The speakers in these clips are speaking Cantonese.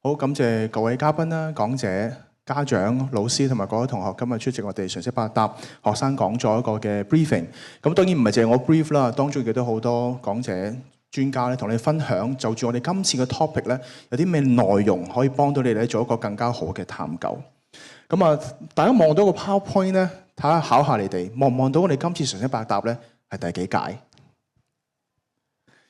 好，感謝各位嘉賓啦、講者、家長、老師同埋各位同學今日出席我哋常識百搭學生講座一個嘅 briefing。咁當然唔係淨係我 brief 啦，當中亦都好多講者專家咧同你分享，就住我哋今次嘅 topic 咧有啲咩內容可以幫到你哋做一個更加好嘅探究。咁啊，大家望到個 PowerPoint 咧，睇下考下你哋望唔望到我哋今次常識百搭咧係第幾屆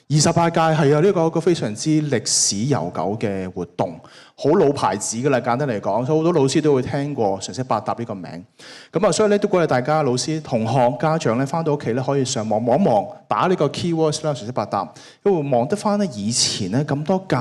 ？28屆係啊，呢個一個非常之歷史悠久嘅活動，好老牌子㗎啦。簡單嚟講，所以好多老師都會聽過常識百搭呢個名。咁啊，所以咧都鼓勵大家老師、同學、家長咧翻到屋企咧可以上網望一望，打呢個 keywords 啦，常識百搭，因為望得翻咧以前咧咁多屆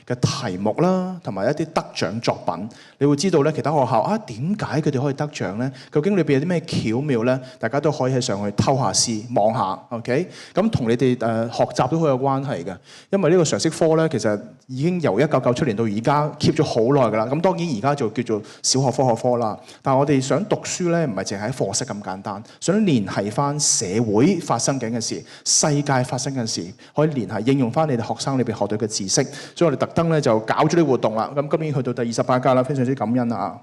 嘅題目啦，同埋一啲得獎作品，你會知道咧其他學校啊點解佢哋可以得獎咧？究竟裏邊有啲咩巧妙咧？大家都可以喺上去偷下師望下 ，OK？ 咁同你哋學習都好有關係嘅，因為呢個常識科咧其實已經由1997年到而家 keep 咗好耐㗎啦。咁當然而家就叫做小學科學科啦。但係我哋想讀書咧，唔係淨係喺課室咁簡單，想聯繫翻社會發生緊嘅事、世界發生緊嘅事，可以聯繫應用翻你哋學生裏邊學到嘅知識。所以我哋特登咧就搞咗啲活動啦。咁今年去到第28屆啦，非常之感恩啊！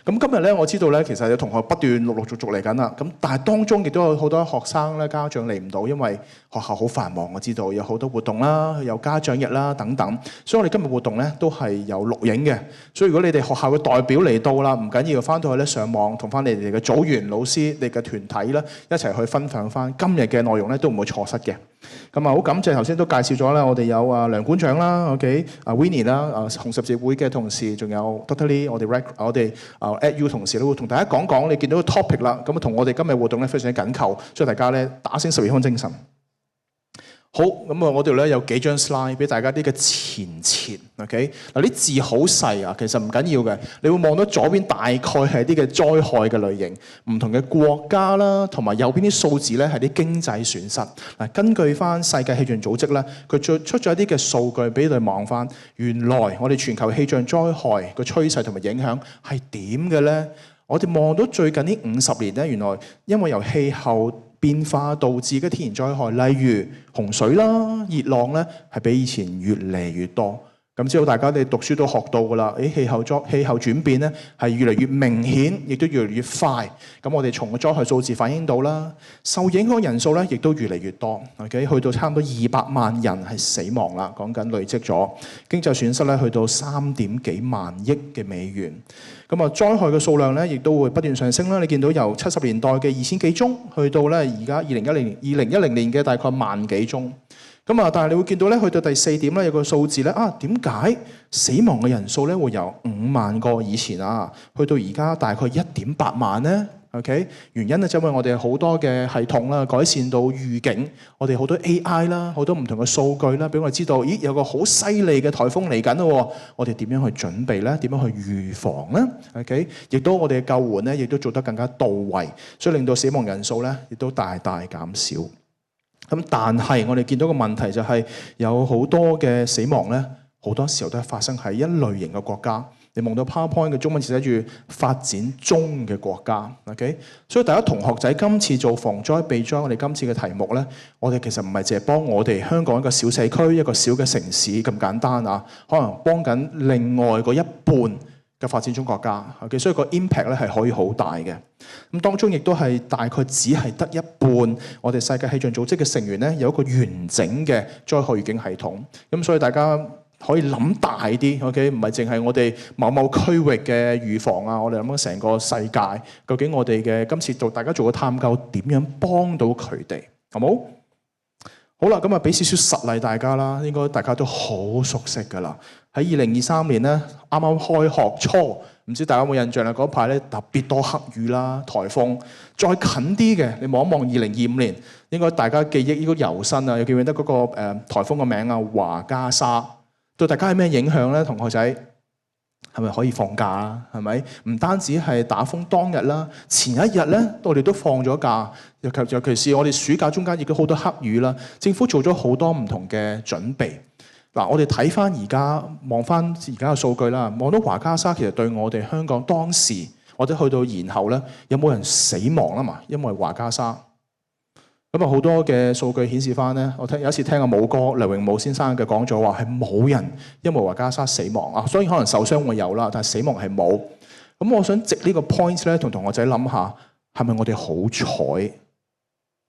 咁今日咧，我知道咧，其實有同學不斷陸陸續續嚟緊啦。咁但係當中亦都有好多學生咧、家長嚟唔到，因為學校好繁忙。我知道有好多活動啦，有家長日啦等等。所以我哋今日活動咧都係有錄影嘅。所以如果你哋學校嘅代表嚟到啦，唔緊要，翻到去咧上網同翻你哋嘅組員、老師、你嘅團體咧一齊去分享翻今日嘅內容咧，都唔會錯失嘅。咁啊，好感謝頭先都介紹咗啦，我哋有梁館長啦 ，OK， Winnie 啦，紅十字會嘅同事，仲有 Dr. Lee， 我哋@U 同事都會同大家講講你見到個 topic 啦。咁啊，同我哋今日活動咧非常之緊扣，所以大家咧打醒12分精神。好，咁啊，我哋咧有幾張 slide 俾大家啲嘅前 ，OK？ 嗱啲字好細啊，其實唔緊要嘅。你會望到左邊大概係啲嘅災害嘅類型，唔同嘅國家啦，同埋右邊啲數字咧係啲經濟損失。嗱，根據翻世界氣象組織咧，佢出咗一啲嘅數據俾你哋望翻，原來我哋全球氣象災害個趨勢同埋影響係點嘅咧？我哋望到最近呢50年咧，原來因為由氣候變化導致嘅天然災害，例如洪水啦、熱浪咧，係比以前越嚟越多。咁知道大家哋讀書都學到㗎啦，氣候轉變咧係越嚟越明顯，亦都越嚟越快。咁我哋從個災害數字反映到啦，受影響人數咧亦都越嚟越多。OK， 去到差唔多200萬人係死亡啦，講緊累積咗經濟損失咧，去到3點幾萬億嘅美元。咁啊，災害嘅數量咧亦都會不斷上升啦。你見到由70年代嘅2000幾宗，去到咧而家2010年嘅大概萬幾宗。咁啊，但係你會見到咧，去到第4點咧，有個數字咧點解死亡嘅人數咧會由5萬個以前去到而家大概1.8萬咧 ？OK， 原因咧就因為我哋好多嘅系統啦，改善到預警，我哋好多 AI 啦，好多唔同嘅數據啦，俾我哋知道，咦有個好犀利嘅颱風嚟緊咯，我哋點樣去準備咧？點樣去預防咧 ？OK， 亦都我哋嘅救援咧，亦都做得更加到位，所以令到死亡人數咧，亦都大大減少。咁但係我哋見到個問題就係有好多嘅死亡咧，好多時候都係發生喺一類型嘅國家。你望到 PowerPoint 嘅中文字寫住發展中嘅國家 ，OK？ 所以大家同學仔今次做防災避災，我哋今次嘅題目咧，我哋其實唔係淨係幫我哋香港一個小社區、一個小嘅城市咁簡單啊，可能幫緊另外嗰一半嘅發展中國家 ，OK？ 所以個 impact 咧係可以好大嘅。咁當中亦都係大概只係得一半，我哋世界氣象組織嘅成員咧有一個完整嘅災害預警系統。咁所以大家可以諗大啲 ，OK？ 唔係淨係我哋某區域嘅預防啊，我哋諗緊成個世界，究竟我哋嘅今次大家做個探究，點樣幫到佢哋，好冇？好啦，咁啊俾少少實例大家啦，應該大家都好熟悉㗎啦。喺2023年咧，啱啱開學初，唔知大家有冇印象啦？嗰排咧特別多黑雨啦、颱風。再近啲嘅，你望一望2025年，應該大家記憶應該猶新啊！有記唔記得嗰個颱風個名啊？華加莎對大家係咩影響咧？同學仔係咪可以放假啊？係咪？唔單止係打風當日啦，前一日咧，我哋都放咗假。尤其是我哋暑假中間亦都好多黑雨啦。政府做咗好多唔同嘅準備。嗱，我哋睇翻而家望翻而家嘅數據啦，望到華加莎其實對我哋香港當時或者去到然後咧，有冇人死亡啦嘛？因為華加莎咁啊好多嘅數據顯示翻咧，我有一次聽阿武哥黎榮武先生嘅講咗話係冇人因為話加沙死亡啊，所以可能受傷會有啦，但係死亡係冇。咁我想藉呢個 point 咧，同同學仔諗下，係咪我哋好彩？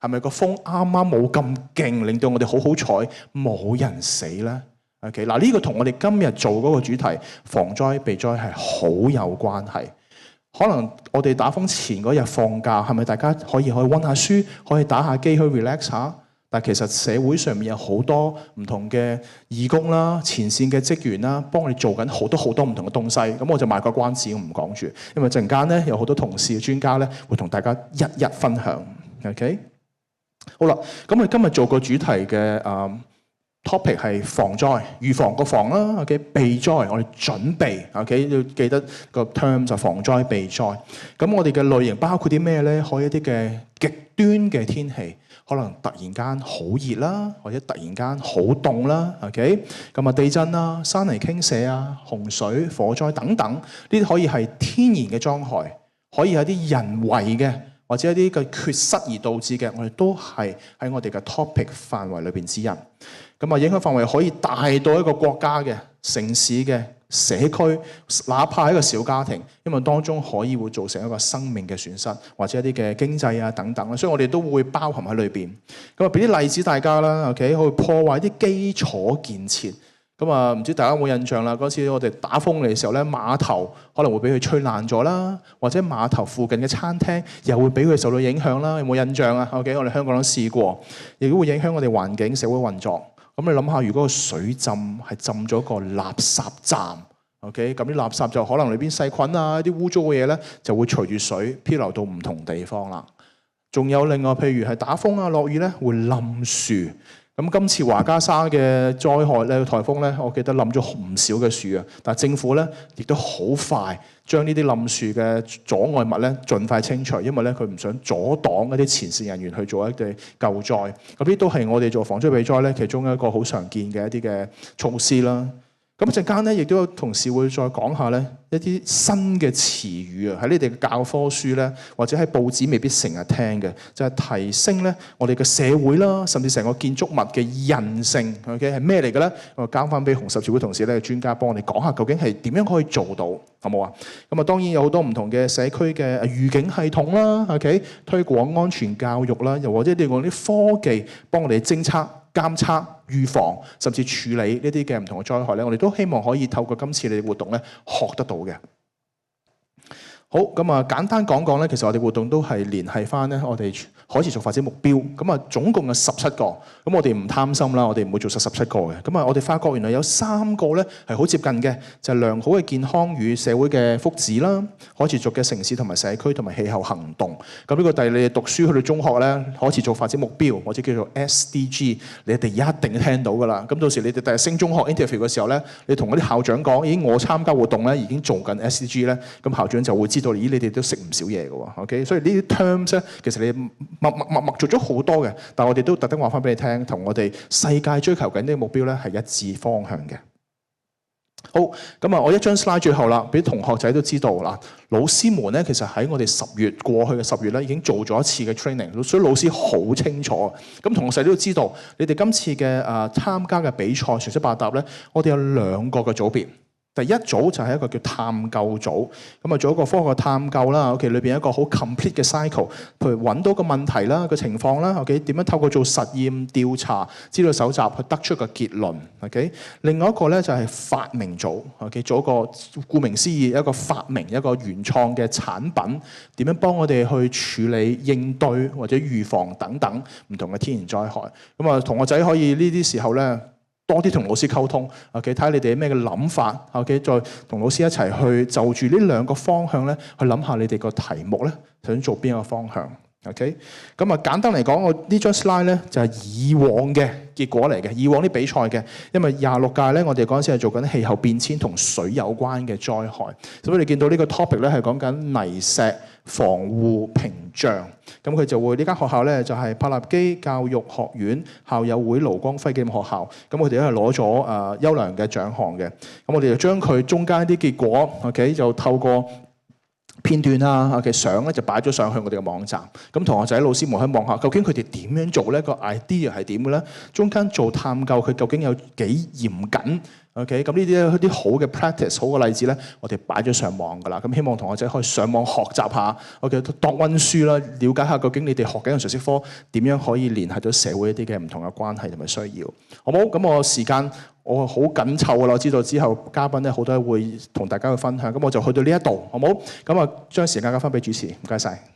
係咪個風啱啱冇咁勁，令到我哋好好彩冇人死咧 ？OK， 嗱呢個同我哋今日做嗰個主題防災避災係好有關係。可能我哋打風前嗰日放假，係咪大家可以溫下書，可以打下機去 relax 下？但其實社會上面有好多唔同嘅義工啦、前線嘅職員啦，幫我哋做緊好多唔同嘅東西。咁我就賣個關子，我唔講住，因為陣間咧有好多同事專家咧會同大家一一分享。OK， 好啦，咁我哋今日做個主題嘅topic 係防災，預防個防啦 ，OK， 避災我哋準備 ，OK， 要記得個 term 就防災避災。咁我哋嘅類型包括啲咩咧？可以一啲嘅極端嘅天氣，可能突然間好熱啦，或者突然間好凍啦 ，OK， 咁啊地震啦、山泥傾瀉啊、洪水、火災等等，呢啲可以係天然嘅災害，可以係啲人為嘅，或者一啲嘅缺失而導致嘅，我哋都係喺我哋嘅 topic 範圍裏邊之一。咁啊，影響範圍可以大到一個國家嘅、城市嘅、社區，哪怕係一個小家庭，因為當中可以會造成一個生命嘅損失，或者一啲嘅經濟啊等等，所以我哋都會包含喺裏邊。咁啊，俾啲例子大家啦 ，OK， 去破壞啲基礎建設。咁啊，唔知大家有冇印象啦？嗰次我哋打風嚟嘅時候咧，碼頭可能會俾佢吹爛咗啦，或者碼頭附近嘅餐廳又會俾佢受到影響啦。有冇印象啊 ？OK， 我哋香港都試過，亦都會影響我哋環境、社會運作。咁你諗下，如果個水浸係浸咗個垃圾站 ，OK， 咁啲垃圾就可能裏邊細菌啊、啲污糟嘅嘢咧，就會隨住水漂流到唔同地方啦。仲有另外，譬如係打風啊、落雨咧，會冧樹。咁今次華加沙嘅災害咧，颱風咧，我記得冧咗唔少嘅樹啊。但係政府咧，亦都好快將呢啲冧樹嘅阻礙物咧，盡快清除，因為咧佢唔想阻擋一啲前線人員去做一啲救災。咁呢都係我哋做防災避災咧，其中一個好常見嘅一啲嘅措施啦。咁陣間咧，亦都有同事會再講下咧一啲新嘅詞語啊，喺你哋嘅教科書咧，或者喺報紙未必成日聽嘅，就係提升咧我哋嘅社會啦，甚至成個建築物嘅韌性。OK 係咩嚟嘅咧？我交翻俾紅十字會同事咧，專家幫我哋講下究竟係點樣可以做到，好冇啊？咁啊，當然有好多唔同嘅社區嘅預警系統啦 ，OK， 推廣安全教育啦，又或者利用啲科技幫我哋偵測、監測、預防，甚至處理呢啲嘅唔同嘅災害咧，我哋都希望可以透過今次你哋活動咧學得到嘅。好，咁啊，簡單講講咧，其實我哋活動都係聯繫翻咧我哋可持續發展目標。咁啊，總共有17個。咁我哋唔貪心啦，我哋唔會做17個嘅。咁啊，我哋發覺原來有3個咧係好接近嘅，就係良好嘅健康與社會嘅福祉啦，可持續嘅城市同埋社區同埋氣候行動。咁呢個第你哋讀書去到中學咧，可持續發展目標或者叫做 SDG， 你哋一定聽到噶啦。咁到時你哋第日升中學 interview 嘅時候咧，你同嗰啲校長講，咦，我參加活動咧已經做緊 SDG 咧，咁校長就會知道，咦，你哋都識唔少嘢嘅喎。OK， 所以呢啲 terms 咧，其實你默做咗好多嘅，但係我哋都特登話翻俾你聽，同我哋世界追求緊呢個目標咧係一致方向嘅。好，咁啊，我一張 slide 最後啦，俾同學仔都知道啦。老師們咧，其實喺我哋過去嘅10月咧，已經做咗一次嘅 training， 所以老師好清楚。咁同學仔都知道，你哋今次嘅參加嘅比賽隨機百搭咧，我哋有2個嘅組別。第一組就係一個叫探究組，咁啊做一個科學探究啦。OK， 裏邊有一個好 complete 嘅 cycle， 譬如揾到個問題啦、個情況啦。OK， 點樣透過做實驗調查、資料搜集去得出個結論。OK， 另外一個咧就係發明組。OK， 做一個顧名思義一個發明一個原創嘅產品，點樣幫我哋去處理、應對或者預防等等唔同嘅天然災害。咁啊，同學仔可以呢啲時候咧，多啲同老師溝通 ，OK， 睇下你哋有咩嘅諗法 ，OK， 再同老師一齊去就住呢2個方向咧，去諗下你哋個題目咧，想做邊個方向 ，OK。咁啊，簡單嚟講，我呢張 slide 咧就係以往嘅結果嚟嘅，以往啲比賽嘅，因為26屆咧，我哋嗰陣時係做緊氣候變遷同水有關嘅災害，所以你見到呢個 topic 咧係講緊泥石防護屏障。咁佢就會呢間學校咧就係柏立基教育學院校友會盧光輝紀念學校，咁佢哋都係攞咗優良嘅獎項嘅。咁我哋就將佢中間啲結果 ，OK， 就透過片段啊嘅相咧就擺咗上去我哋嘅網站。咁同學仔、老師們可以望下，究竟佢哋點樣做呢？個 idea 係點嘅咧？中間做探究，佢究竟有幾嚴謹？ OK， 咁呢啲一啲好嘅 practice， 好嘅例子咧，我哋擺咗上網㗎啦。咁希望同學仔可以上網學習下，OK， 當溫書啦，了解下究竟你哋學緊嘅常識科點樣可以聯繫到社會一啲嘅唔同嘅關係同埋需要，好冇？咁我時間我好緊湊㗎啦，我知道之後嘉賓咧好多會同大家去分享，咁我就去到呢一度，好冇？咁啊將時間交翻俾主持，唔該晒。